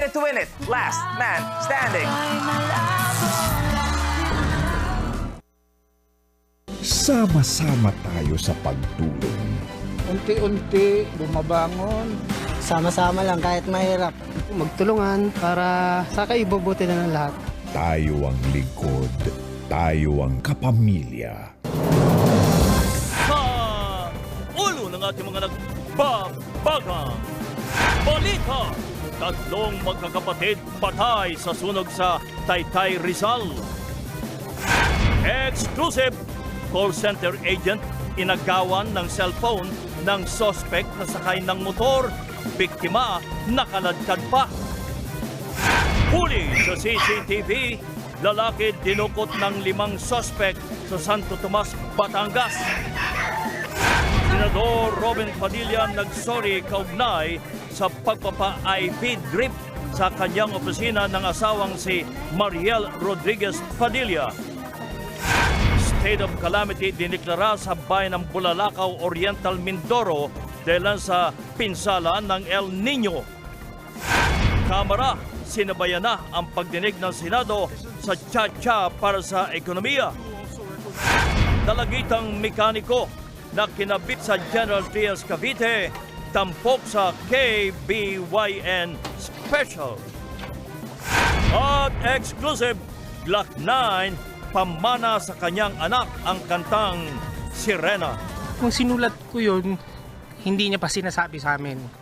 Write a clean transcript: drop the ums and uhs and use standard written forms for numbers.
To win it, last man standing. Sama-sama tayo sa pagtulong. Unti-unti bumabangon. Sama-sama lang kahit mahirap. Magtulungan para sa kaibubuti na ng lahat. Tayo ang lingkod. Tayo ang kapamilya. Sa ulo ng ating mga nagbabagang balita, tatlong magkakapatid patay sa sunog sa Taytay, Rizal. Exclusive, call center agent inagawan ng cellphone ng suspect na sakay ng motor. Biktima nakaladkad pa. Huli sa CCTV, lalaki dinukot ng 5 suspect sa Santo Tomas, Batangas. Senador Robin Padilla nagsorry kaugnay sa pagpapa-IV drip sa kanyang opisina ng asawang si Mariel Rodriguez Padilla. State of calamity diniklara sa bayan ng Bulalakaw, Oriental Mindoro dahil sa pinsala ng El Nino. Kamara, sinabayan na ang pagdinig ng Senado sa Tsa-Tsa para sa ekonomiya. Dalagitang mekaniko na kinabit sa General Trias Cavite, tampok sa KBYN Special. At exclusive, Glock 9, pamana sa kanyang anak ang kantang Sirena. Kung sinulat ko yun, hindi niya pa sinasabi sa amin.